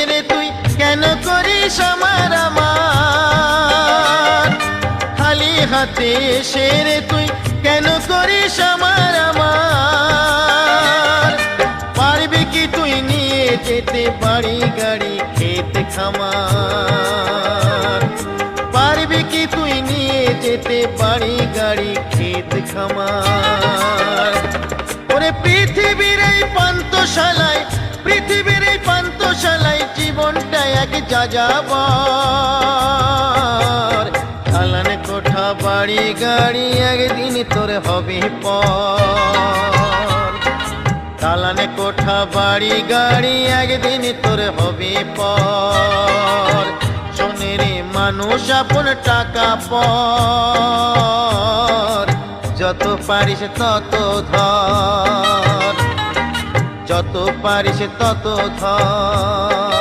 রে তুই কেন করিস আমার আমার, খালি হাতে এসে রে তুই কেন করিস আমার আমার। পারবি কি তুই নিয়ে যেতে বাড়ি গাড়ি খেতে খামার, পারবি কি তুই নিয়ে যেতে বাড়ি গাড়ি খেতে খামার। ওরে পৃথিবীর এই পান্থশালায়, পৃথিবীর এই পান্থশালায় জীবনটা এক যাযাবর। দালান কোঠা বাড়ি গাড়ি একদিন তোর হবে পর, দালান কোঠা বাড়ি গাড়ি একদিন তোর হবে পর। শোনে মানুষ আপন টাকা পর, যত পারিস তত ধর, যত পারিস তত ধর।